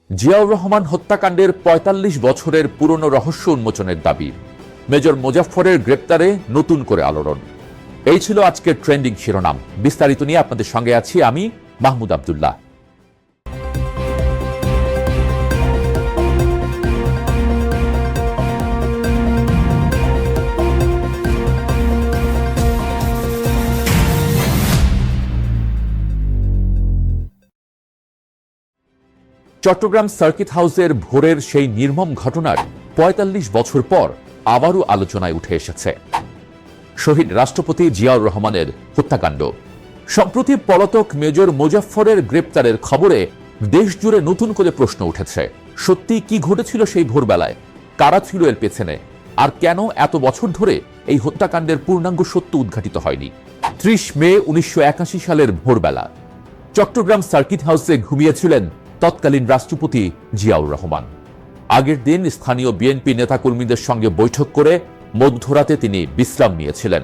জিয়াউর রহমান হত্যাকাণ্ডের ৪৫ বছরের পুরনো রহস্য উন্মোচনের দাবি, মেজর মোজাফফরের গ্রেপ্তারে নতুন করে আলোড়ন। এই ছিল আজকের ট্রেন্ডিং শিরোনাম। বিস্তারিত নিয়ে আপনাদের সঙ্গে আছি আমি মাহমুদ আব্দুল্লাহ। চট্টগ্রাম সার্কিট হাউসের ভোরের সেই নির্মম ঘটনার ৪৫ বছর পর আবারও আলোচনায় উঠে এসেছে শহীদ রাষ্ট্রপতি জিয়াউর রহমানের হত্যাকাণ্ড। সম্প্রতি পলাতক মেজর মোজাফফরের গ্রেপ্তারের খবরে দেশ জুড়ে নতুন করে প্রশ্ন উঠেছে। সত্যি কি ঘটেছিল সেই ভোরবেলায়? কারা ছিল এর পেছনে? আর কেন এত বছর ধরে এই হত্যাকাণ্ডের পূর্ণাঙ্গ সত্য উদ্ঘাটিত হয়নি? ৩০ মে ১৯৮১ সালের ভোরবেলা চট্টগ্রাম সার্কিট হাউসে ঘুমিয়েছিলেন তৎকালীন রাষ্ট্রপতি জিয়াউর রহমান। আগের দিন স্থানীয় বিএনপি নেতাকর্মীদের সঙ্গে বৈঠক করে মধ্যরাতে তিনি বিশ্রাম নিয়েছিলেন।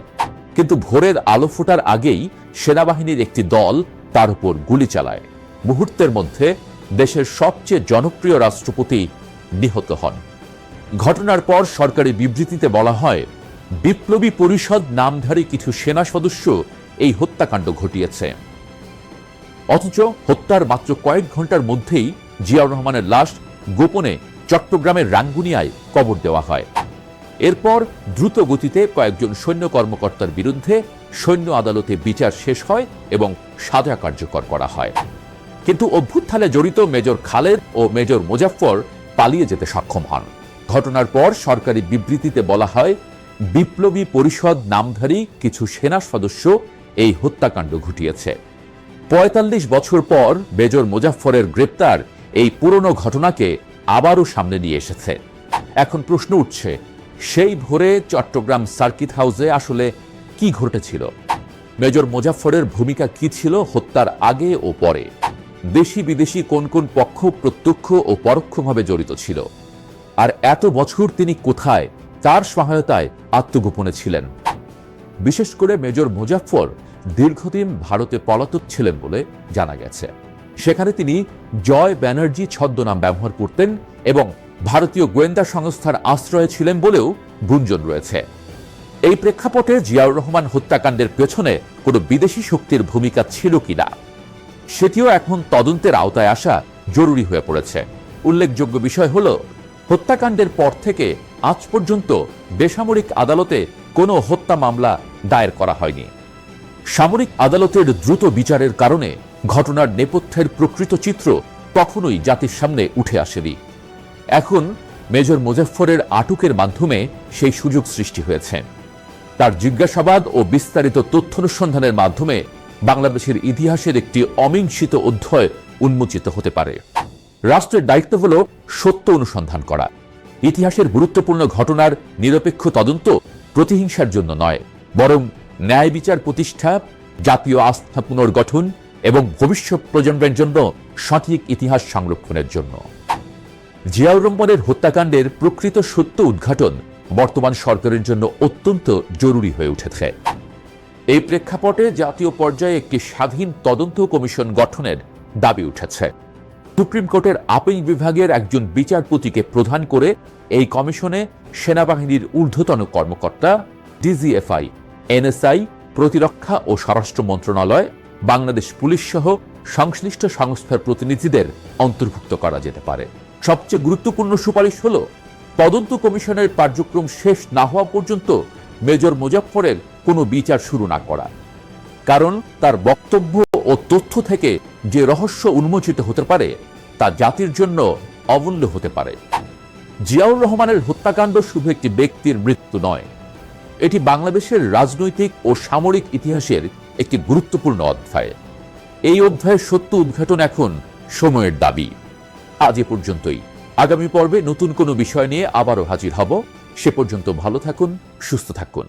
কিন্তু ভোরের আলো ফোটার আগেই সেনাবাহিনীর একটি দল তার উপর গুলি চালায়। মুহূর্তের মধ্যে দেশের সবচেয়ে জনপ্রিয় রাষ্ট্রপতি নিহত হন। ঘটনার পর সরকারি বিবৃতিতে বলা হয়, বিপ্লবী পরিষদ নামধারী কিছু সেনা সদস্য এই হত্যাকাণ্ড ঘটিয়েছে। অথচ হত্যার মাত্র কয়েক ঘন্টার মধ্যেই জিয়াউর রহমানের লাশ গোপনে চট্টগ্রামের রাঙ্গুনিয়ায় কবর দেওয়া হয়। এরপর দ্রুত গতিতে কয়েকজন সৈন্য কর্মকর্তার বিরুদ্ধে সৈন্য আদালতে বিচার শেষ হয় এবং সাজা কার্যকর করা হয়। কিন্তু অভ্যুত্থানে জড়িত মেজর খালেদ ও মেজর মোজাফফর পালিয়ে যেতে সক্ষম হন। ঘটনার পর সরকারি বিবৃতিতে বলা হয়, বিপ্লবী পরিষদ নামধারী কিছু সেনা সদস্য এই হত্যাকাণ্ড ঘটিয়েছে। ৪৫ বছর পর মেজর মোজাফফরের গ্রেপ্তার এই পুরনো ঘটনাকে আবারও সামনে নিয়ে এসেছে। এখন প্রশ্ন উঠছে, সেই ভোরে চট্টগ্রাম সার্কিট হাউসে আসলে কি ঘটেছিল? মেজর মোজাফফরের ভূমিকা কি ছিল হত্যার আগে ও পরে? দেশি বিদেশি কোন কোন পক্ষ প্রত্যক্ষ ও পরোক্ষভাবে জড়িত ছিল? আর এত বছর তিনি কোথায়, তার সহায়তায় আত্মগোপনে ছিলেন? বিশেষ করে মেজর মোজাফফর দীর্ঘদিন ভারতে পলাতক ছিলেন বলে জানা গেছে। সেখানে তিনি জয় ব্যানার্জি ছদ্মনাম ব্যবহার করতেন এবং ভারতীয় গোয়েন্দা সংস্থার আশ্রয়ে ছিলেন বলেও গুঞ্জন রয়েছে। এই প্রেক্ষাপটে জিয়াউর রহমান হত্যাকাণ্ডের পেছনে কোনো বিদেশি শক্তির ভূমিকা ছিল কিনা, সেটিও এখন তদন্তের আওতায় আসা জরুরি হয়ে পড়েছে। উল্লেখযোগ্য বিষয় হল, হত্যাকাণ্ডের পর থেকে আজ পর্যন্ত বেসামরিক আদালতে কোনো হত্যা মামলা দায়ের করা হয়নি। সামরিক আদালতের দ্রুত বিচারের কারণে ঘটনার নেপথ্যের প্রকৃত চিত্র কখনোই জাতির সামনে উঠে আসেনি। এখন মেজর মোজাফফরের আটকের মাধ্যমে সেই সুযোগ সৃষ্টি হয়েছে। তার জিজ্ঞাসাবাদ ও বিস্তারিত তথ্য অনুসন্ধানের মাধ্যমে বাংলাদেশের ইতিহাসের একটি অমীমাংসিত অধ্যায় উন্মোচিত হতে পারে। রাষ্ট্রের দায়িত্ব হল সত্য অনুসন্ধান করা। ইতিহাসের গুরুত্বপূর্ণ ঘটনার নিরপেক্ষ তদন্ত প্রতিহিংসার জন্য নয়, বরং ন্যায় বিচার প্রতিষ্ঠা, জাতীয় আস্থা পুনর্গঠন এবং ভবিষ্যৎ প্রজন্মের জন্য সঠিক ইতিহাস সংরক্ষণের জন্য। জিয়াউর রহমানের হত্যাকাণ্ডের প্রকৃত সত্য উদ্ঘাটন বর্তমান সরকারের জন্য অত্যন্ত জরুরি হয়ে উঠেছে। এই প্রেক্ষাপটে জাতীয় পর্যায়ে একটি স্বাধীন তদন্ত কমিশন গঠনের দাবি উঠেছে। সুপ্রিম কোর্টের আপিল বিভাগের একজন বিচারপতিকে প্রধান করে এই কমিশনে সেনাবাহিনীর ঊর্ধ্বতন কর্মকর্তা, ডিজিএফআই, এনএসআই, প্রতিরক্ষা ও স্বরাষ্ট্র মন্ত্রণালয়, বাংলাদেশ পুলিশ সহ সংশ্লিষ্ট সংস্থার প্রতিনিধিদের অন্তর্ভুক্ত করা যেতে পারে। সবচেয়ে গুরুত্বপূর্ণ সুপারিশ হল, তদন্ত কমিশনের কার্যক্রম শেষ না হওয়া পর্যন্ত মেজর মোজাফফরের কোনো বিচার শুরু না করা। কারণ তার বক্তব্য ও তথ্য থেকে যে রহস্য উন্মোচিত হতে পারে তা জাতির জন্য অমূল্য হতে পারে। জিয়াউর রহমানের হত্যাকাণ্ড শুধু একটি ব্যক্তির মৃত্যু নয়, এটি বাংলাদেশের রাজনৈতিক ও সামরিক ইতিহাসের একটি গুরুত্বপূর্ণ অধ্যায়। এই অধ্যায়ের সত্য উদ্ঘাটন এখন সময়ের দাবি। আজ এ পর্যন্তই। আগামী পর্বে নতুন কোনো বিষয় নিয়ে আবারও হাজির হব। সে পর্যন্ত ভালো থাকুন, সুস্থ থাকুন।